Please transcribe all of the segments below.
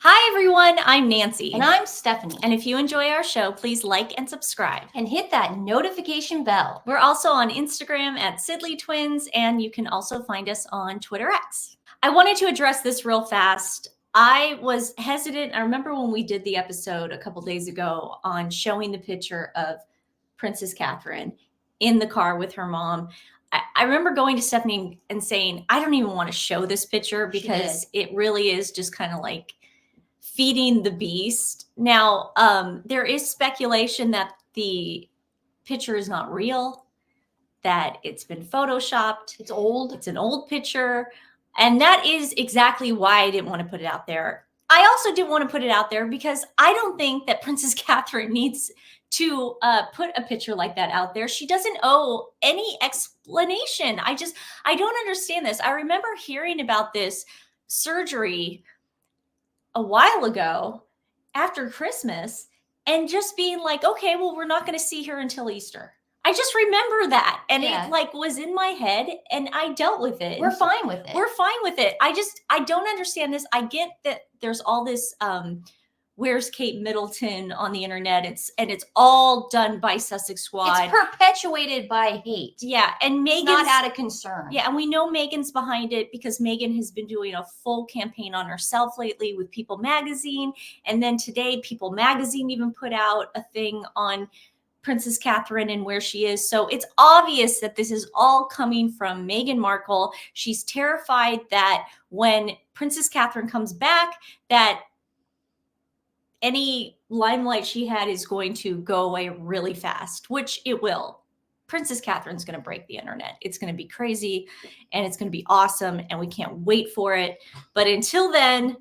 Hi everyone, I'm Nancy. And I'm Stephanie. And if you enjoy our show, please like and subscribe. And hit that notification bell. We're also on Instagram at TWiN, and you can also find us on Twitter X. I wanted to address this real fast. I was hesitant. I remember when we did the episode a couple days ago on showing the picture of Princess Catherine in the car with her mom. I remember going to Stephanie and saying, I don't even want to show this picture because it really is just kind of like feeding the beast. Now, there is speculation that the picture is not real, that it's been photoshopped. It's old. It's an old picture. And that is exactly why I didn't want to put it out there. I also didn't want to put it out there because I don't think that Princess Catherine needs to put a picture like that out there. She doesn't owe any explanation. I don't understand this. I remember hearing about this surgery a while ago after Christmas and just being like, okay, well, we're not going to see her until Easter. I just remember that. And it like was in my head and I dealt with it. We're fine with it. We're fine with it. I don't understand this. I get that there's all this, where's Kate Middleton on the internet. It's all done by Sussex Squad. It's perpetuated by hate. Yeah. And Meghan's not out of concern. Yeah. And we know Meghan's behind it because Meghan has been doing a full campaign on herself lately with People Magazine. And then today, People Magazine even put out a thing on Princess Catherine and where she is. So it's obvious that this is all coming from Meghan Markle. She's terrified that when Princess Catherine comes back, that any limelight she had is going to go away really fast, which it will. Princess Catherine's going to break the internet. It's going to be crazy and it's going to be awesome and we can't wait for it. But until then,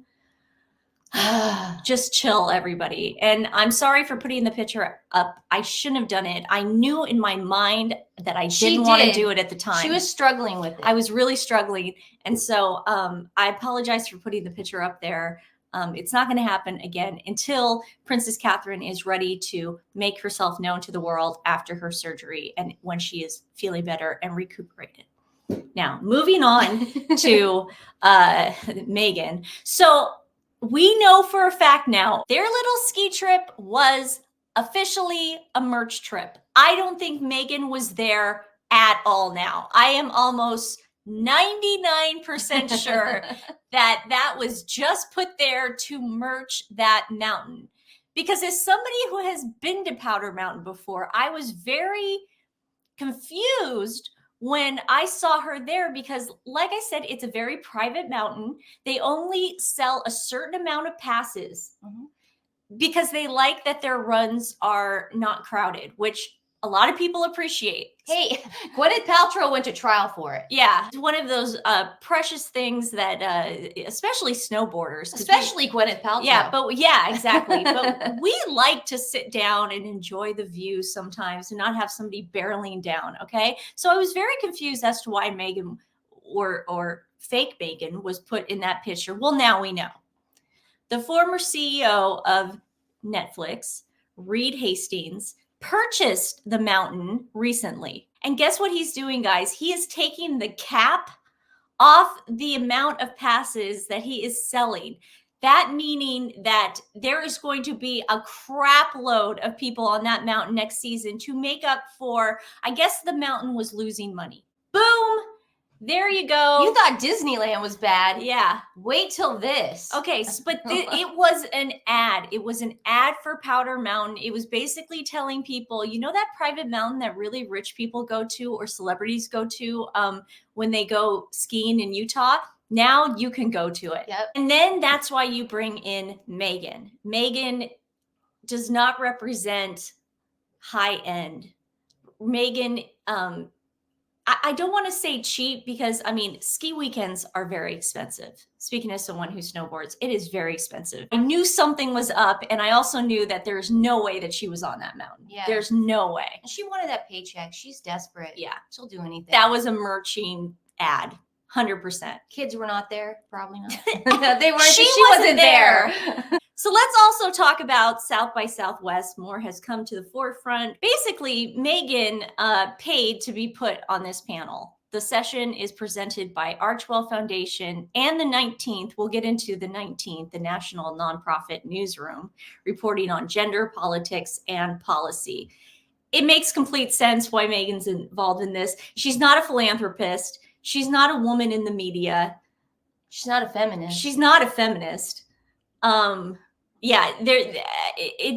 just chill, everybody. And I'm sorry for putting the picture up. I shouldn't have done it. I knew in my mind that I didn't want to do it at the time. She was struggling with it. I was really struggling. And so I apologize for putting the picture up there. It's not going to happen again until Princess Catherine is ready to make herself known to the world after her surgery and when she is feeling better and recuperated. Now, moving on to Meghan. So we know for a fact now their little ski trip was officially a merch trip. I don't think Meghan was there at all now. I am almost 99% sure that was just put there to merch that mountain. Because as somebody who has been to Powder Mountain before, I was very confused when I saw her there because, like I said, it's a very private mountain. They only sell a certain amount of passes because they like that their runs are not crowded, which a lot of people appreciate. Hey, Gwyneth Paltrow went to trial for it. Yeah, it's one of those precious things that, especially snowboarders, especially Gwyneth Paltrow. Yeah, but yeah, exactly. But we like to sit down and enjoy the view sometimes, and not have somebody barreling down. Okay, so I was very confused as to why Meghan or fake Meghan was put in that picture. Well, now we know. The former CEO of Netflix, Reed Hastings, purchased the mountain recently. And guess what he's doing, guys? He is taking the cap off the amount of passes that he is selling. That meaning that there is going to be a crap load of people on that mountain next season to make up for, I guess the mountain was losing money. Boom! There you go. You thought Disneyland was bad. Yeah. Wait till this. Okay, but it was an ad. It was an ad for Powder Mountain. It was basically telling people, you know that private mountain that really rich people go to or celebrities go to when they go skiing in Utah? Now you can go to it. Yep. And then that's why you bring in Meghan. Meghan does not represent high end. Meghan, I don't want to say cheap because, I mean, ski weekends are very expensive. Speaking as someone who snowboards, it is very expensive. I knew something was up, and I also knew that there's no way that she was on that mountain. Yeah. There's no way. And she wanted that paycheck. She's desperate. Yeah. She'll do anything. That was a merching ad. 100%. Kids were not there. Probably not. They weren't. She wasn't there. So let's also talk about South by Southwest. More has come to the forefront. Basically, Meghan paid to be put on this panel. The session is presented by Archwell Foundation, and the 19th, we'll get into the 19th, the National Nonprofit Newsroom, reporting on gender, politics, and policy. It makes complete sense why Meghan's involved in this. She's not a philanthropist. She's not a woman in the media. She's not a feminist. She's not a feminist. It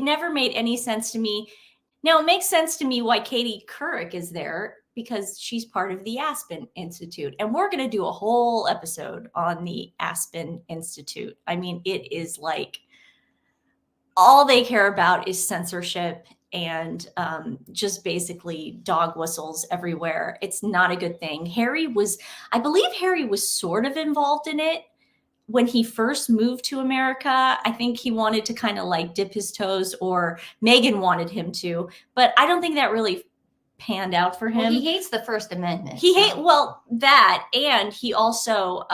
never made any sense to me. Now, it makes sense to me why Katie Couric is there, because she's part of the Aspen Institute. And we're going to do a whole episode on the Aspen Institute. I mean, it is like all they care about is censorship and just basically dog whistles everywhere. It's not a good thing. I believe Harry was sort of involved in it when he first moved to America. I think he wanted to kind of like dip his toes, or Meghan wanted him to, but I don't think that really panned out for him. Well, he hates the First Amendment. That, and he also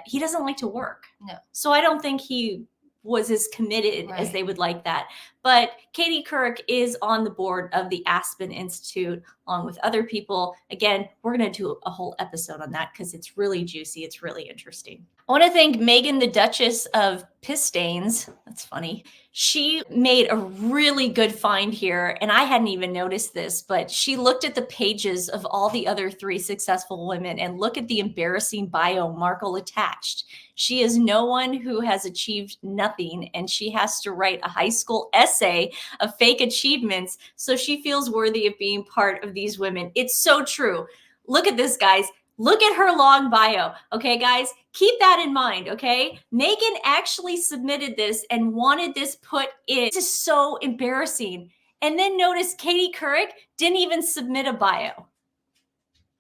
he doesn't like to work. No. So I don't think he was as committed as they would like that. But Katie Couric is on the board of the Aspen Institute along with other people. Again, we're going to do a whole episode on that because it's really juicy. It's really interesting. I want to thank Meghan, the Duchess of Pistains. That's funny. She made a really good find here, and I hadn't even noticed this, but she looked at the pages of all the other 3 successful women and look at the embarrassing bio Markle attached. She is no one who has achieved nothing, and she has to write a high school essay of fake achievements, so she feels worthy of being part of these women. It's so true. Look at this, guys. Look at her long bio. Okay, guys, keep that in mind. Okay, Meghan actually submitted this and wanted this put in. This is so embarrassing. And then notice Katie Couric didn't even submit a bio.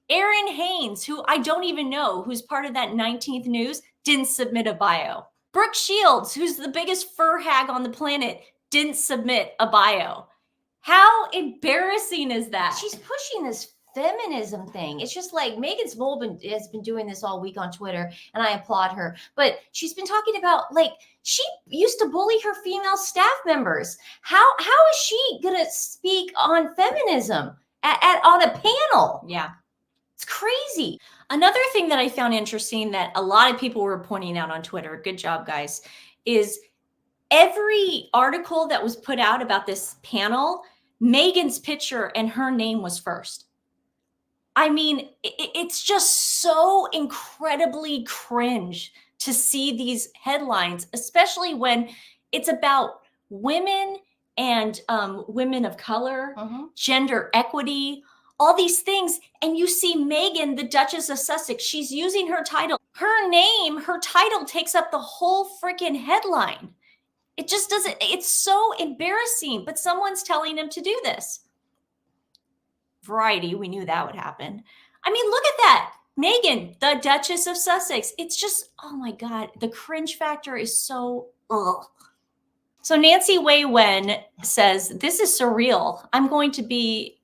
Erin Haynes, who I don't even know, who's part of that 19th News, didn't submit a bio. Brooke Shields, who's the biggest fur hag on the planet, didn't submit a bio. How embarrassing is that? She's pushing this feminism thing. It's just like Megan's has been doing this all week on Twitter, and I applaud her. But she's been talking about, like, she used to bully her female staff members. How is she gonna speak on feminism on a panel? Yeah. It's crazy. Another thing that I found interesting that a lot of people were pointing out on Twitter, good job, guys, is every article that was put out about this panel, Meghan's picture and her name was first. I mean, it's just so incredibly cringe to see these headlines, especially when it's about women and women of color, gender equity, all these things. And you see Meghan, the Duchess of Sussex, she's using her title. Her name, her title takes up the whole freaking headline. It just doesn't, it's so embarrassing, but someone's telling him to do this. Variety, we knew that would happen. I mean, look at that. Meghan, the Duchess of Sussex. It's just, oh my God, the cringe factor is so, ugh. So Nancy Wei Wen says, this is surreal. I'm going to be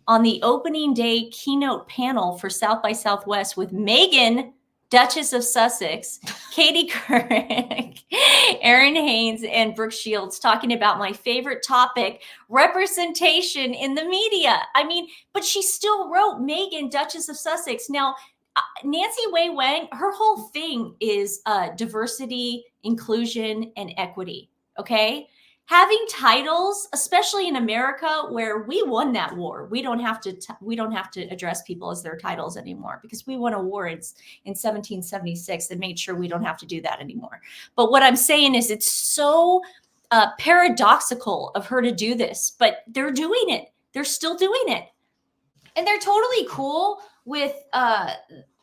on the opening day keynote panel for South by Southwest with Meghan, Duchess of Sussex, Katie Couric, Erin Haynes, and Brooke Shields talking about my favorite topic, representation in the media. I mean, but she still wrote Meghan, Duchess of Sussex. Now, Nancy Wei Wen, her whole thing is diversity, inclusion, and equity, okay? Having titles, especially in America, where we won that war, we don't have to address people as their titles anymore, because we won a war in 1776 and made sure we don't have to do that anymore. But what I'm saying is, it's so paradoxical of her to do this, but they're doing it. They're still doing it, and they're totally cool with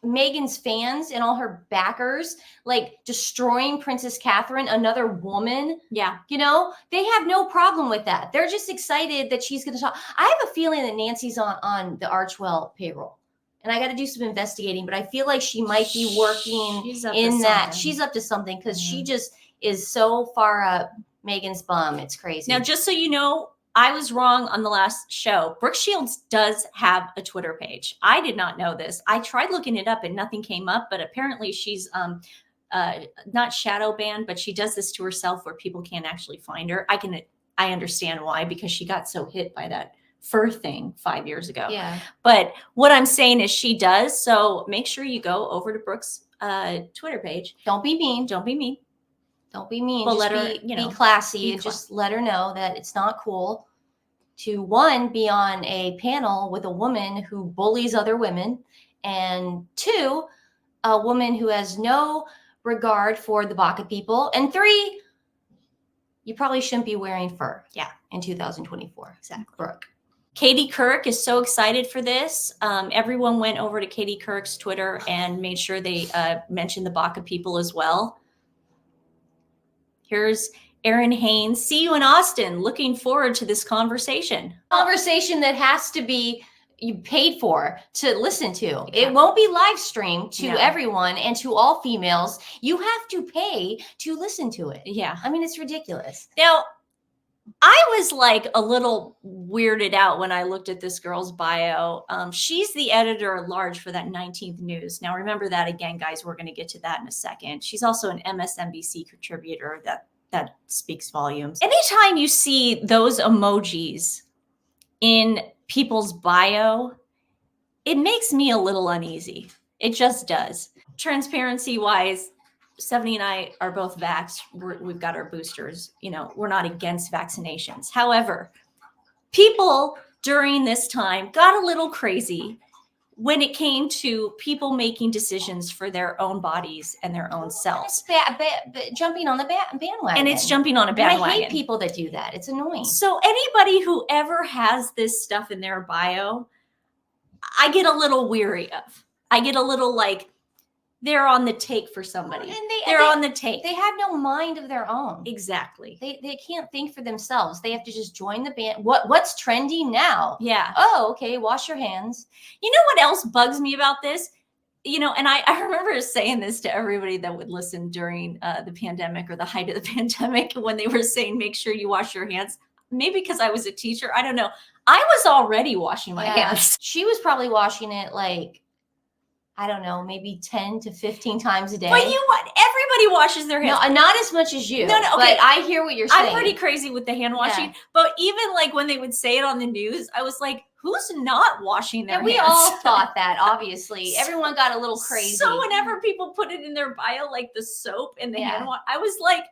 Meghan's fans and all her backers, like destroying Princess Catherine, another woman. Yeah. You know, they have no problem with that. They're just excited that she's going to talk. I have a feeling that Nancy's on the Archwell payroll, and I got to do some investigating, but I feel like she might be working in that. She's up to something, because she just is so far up Meghan's bum. It's crazy. Now, just so you know, I was wrong on the last show. Brooke Shields does have a Twitter page. I did not know this. I tried looking it up and nothing came up, but apparently she's not shadow banned, but she does this to herself where people can't actually find her. I understand why, because she got so hit by that fur thing 5 years ago. Yeah. But what I'm saying is she does. So make sure you go over to Brooke's Twitter page. Don't be mean. Don't be mean. Don't be mean. Well, just let her, be, you know, be classy be and just let her know that it's not cool to, one, be on a panel with a woman who bullies other women, and two, a woman who has no regard for the Baka people, and three, you probably shouldn't be wearing fur. Yeah. In 2024. Exactly. Brooke. Katie Kirk is so excited for this. Everyone went over to Katie Kirk's Twitter and made sure they mentioned the Baka people as well. Here's Erin Haynes. See you in Austin. Looking forward to this conversation. Conversation that has to be you paid for to listen to. Exactly. It won't be live streamed to No. everyone and to all females. You have to pay to listen to it. Yeah. I mean, it's ridiculous. Now, I was like a little weirded out when I looked at this girl's bio. She's the editor at large for that 19th News. Now, remember that again, guys. We're going to get to that in a second. She's also an MSNBC contributor. That speaks volumes. Anytime you see those emojis in people's bio, it makes me a little uneasy. It just does. Transparency wise, Stephanie and I are both vaxxed. We've got our boosters. You know, we're not against vaccinations. However, people during this time got a little crazy when it came to people making decisions for their own bodies and their own selves. It's jumping on the bandwagon. And it's jumping on a And bandwagon. I hate people that do that. It's annoying. So anybody who ever has this stuff in their bio, I get a little weary of. I get a little like, they're on the take for somebody. And they're on the take. They have no mind of their own. Exactly. They can't think for themselves. They have to just join the band. What's trendy now? Yeah. Oh, okay. Wash your hands. You know what else bugs me about this? You know, and I remember saying this to everybody that would listen during the pandemic or the height of the pandemic when they were saying, make sure you wash your hands. Maybe because I was a teacher. I don't know. I was already washing my hands. She was probably washing it like, I don't know, maybe 10 to 15 times a day. But everybody washes their hands. No, not as much as you. No, okay. But I hear what you're saying. I'm pretty crazy with the hand washing. Yeah. But even like when they would say it on the news, I was like, who's not washing their hands? We all thought that, obviously. Everyone got a little crazy. So whenever people put it in their bio, like the soap and the hand wash, I was like,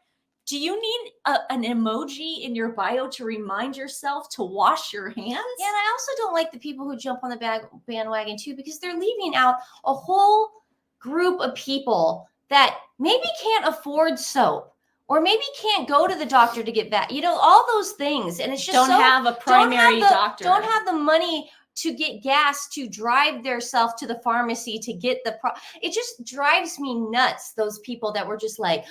do you need an emoji in your bio to remind yourself to wash your hands? Yeah, and I also don't like the people who jump on the bandwagon too, because they're leaving out a whole group of people that maybe can't afford soap or maybe can't go to the doctor to get back. You know, all those things. And it's just don't have a primary doctor. Don't have the money to get gas to drive theirself to the pharmacy to get it just drives me nuts. Those people that were just like,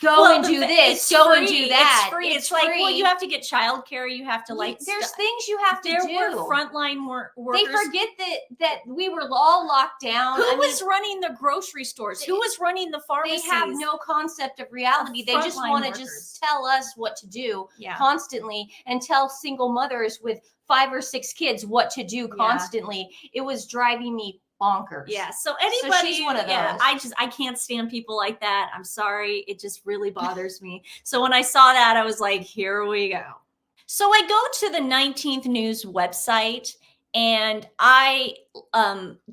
go and do this, go and do that. It's free. It's like, well, you have to get childcare. You have to like. There's things you have to do. There were frontline workers. They forget that we were all locked down. Who was running the grocery stores? Who was running the pharmacies? They have no concept of reality. They just want to just tell us what to do constantly and tell single mothers with 5 or 6 kids what to do constantly. It was driving me bonkers. Yeah. So anybody, she's one of those. I can't stand people like that. I'm sorry. It just really bothers me. So when I saw that, I was like, here we go. So I go to the 19th News website, and I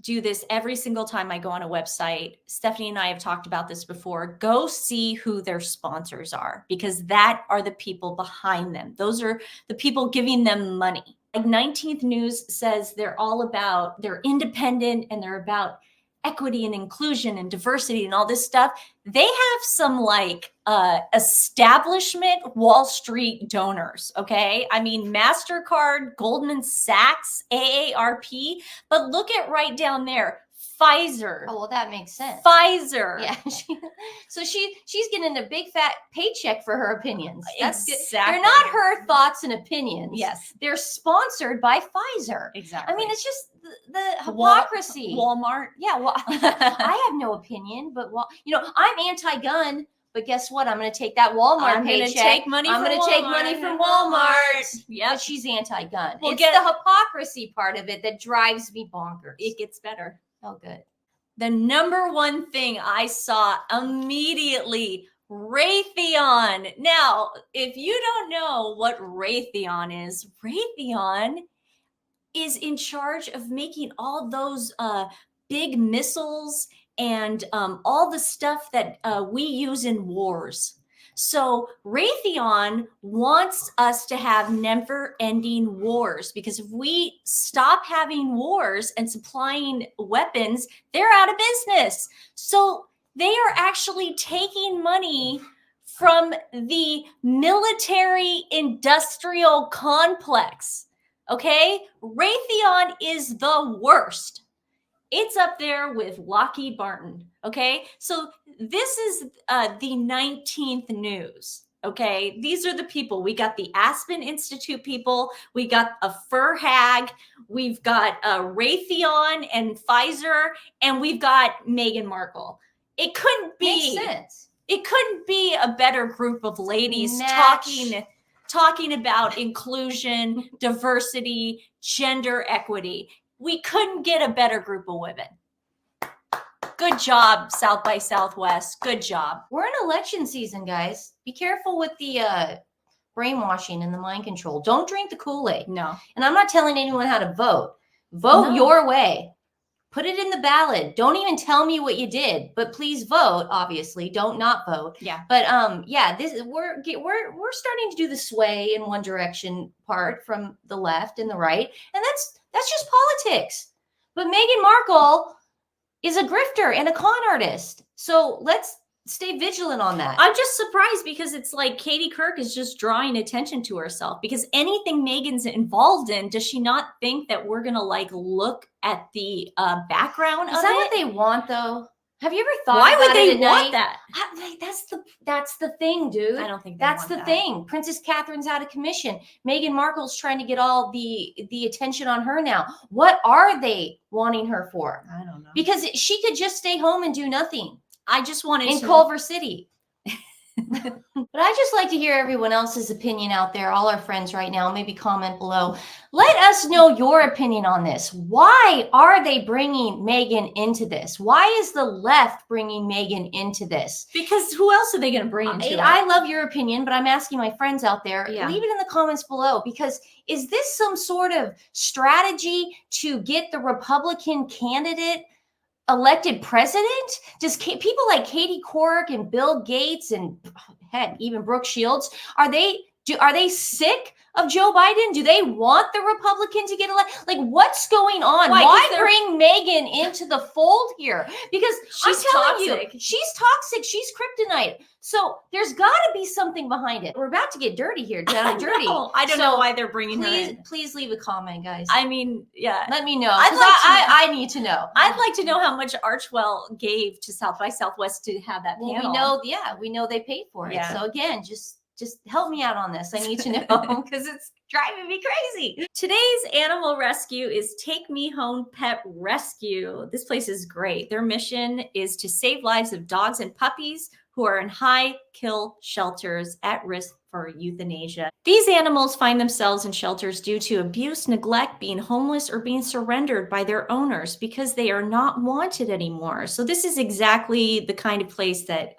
do this every single time I go on a website. Stephanie and I have talked about this before. Go see who their sponsors are, because that are the people behind them. Those are the people giving them money. Like 19th News says they're independent and they're about equity and inclusion and diversity and all this stuff. They have some like establishment Wall Street donors. Okay. I mean, MasterCard, Goldman Sachs, AARP, but look at right down there. Pfizer. Oh, well, that makes sense. Pfizer. Yeah. So she's getting a big fat paycheck for her opinions. That's exactly. Good. They're not her thoughts and opinions. Yes. They're sponsored by Pfizer. Exactly. I mean, it's just the hypocrisy. Walmart. Yeah. Well, I have no opinion, but I'm anti-gun. But guess what? I'm going to take that Walmart paycheck. I'm going to take money from Walmart. Yeah, but she's anti-gun. Well, it's the hypocrisy part of it that drives me bonkers. It gets better. Oh, good. The number one thing I saw immediately, Raytheon. Now, if you don't know what Raytheon is, Raytheon is in charge of making all those big missiles and all the stuff that we use in wars. So Raytheon wants us to have never-ending wars, because if we stop having wars and supplying weapons, they're out of business. So they are actually taking money from the military industrial complex. Okay? Raytheon is the worst. It's up there with Lockheed Martin. Okay? So this is the 19th news. Okay? These are the people. We got the Aspen Institute people. We got a fur hag. We've got Raytheon and Pfizer. And we've got Meghan Markle. It couldn't be. Makes sense. It couldn't be a better group of ladies talking about inclusion, diversity, gender equity. We couldn't get a better group of women. Good job, South by Southwest. Good job. We're in election season, guys. Be careful with the brainwashing and the mind control. Don't drink the Kool-Aid. No. And I'm not telling anyone how to vote. Vote your way. Put it in the ballot. Don't even tell me what you did, but please vote. Obviously, don't not vote. Yeah. But yeah, we're starting to do the sway in one direction part from the left and the right, and that's just politics. But Meghan Markle is a grifter and a con artist, so let's stay vigilant on that. I'm just surprised, because it's like Katie Kirk is just drawing attention to herself, because anything Meghan's involved in, does she not think that we're going to like look at the background of it? Is that what they want, though? Have you ever thought Why about would they it at want night? that? That's the thing, dude. I don't think that's the thing. Princess Catherine's out of commission. Meghan Markle's trying to get all the attention on her now. What are they wanting her for? I don't know. Because she could just stay home and do nothing. I just wanted in to Culver City. But I just like to hear everyone else's opinion out there, all our friends right now. Maybe comment below. Let us know your opinion on this. Why are they bringing Meghan into this? Why is the left bringing Meghan into this? Because who else are they going to bring into it? I love your opinion, but I'm asking my friends out there, Yeah. leave it in the comments below, because is this some sort of strategy to get the Republican candidate elected president? Does people like Katie Couric and Bill Gates and heck, even Brooke Shields, are they sick of Joe Biden? Do they want the Republican to get elected? Like, what's going on? Why bring Meghan into the fold here? Because she's toxic. She's toxic. She's kryptonite. So there's got to be something behind it. We're about to get dirty here, down and dirty. I don't know why they're bringing her in. Please leave a comment, guys. I mean, yeah. Let me know. I need to know. I'd like to know how much Archwell gave to South by Southwest to have that panel. We know they paid for it. Yeah. So again, just help me out on this. I need to know, because it's driving me crazy. Today's animal rescue is Take Me Home Pet Rescue. This place is great. Their mission is to save lives of dogs and puppies who are in high kill shelters at risk for euthanasia. These animals find themselves in shelters due to abuse, neglect, being homeless, or being surrendered by their owners because they are not wanted anymore. So this is exactly the kind of place that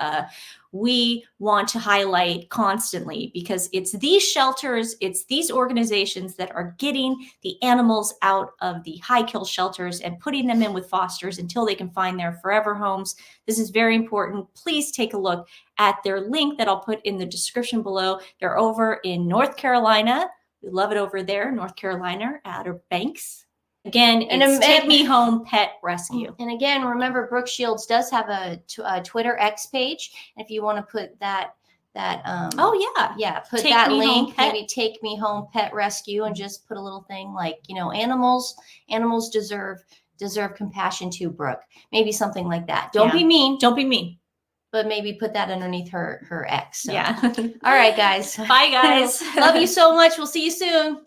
we want to highlight constantly, because it's these shelters, it's these organizations that are getting the animals out of the high kill shelters and putting them in with fosters until they can find their forever homes. This is very important. Please take a look at their link that I'll put in the description below. They're over in North Carolina. We love it over there, North Carolina, Outer Banks. Again, it's Take Me Home Pet Rescue. And again, remember, Brooke Shields does have a Twitter X page. And if you want to put that put that link, maybe Take Me Home Pet Rescue, and just put a little thing like, animals deserve compassion too, Brooke. Maybe something like that. Don't be mean. Don't be mean. But maybe put that underneath her X. So. Yeah. All right, guys. Bye, guys. Love you so much. We'll see you soon.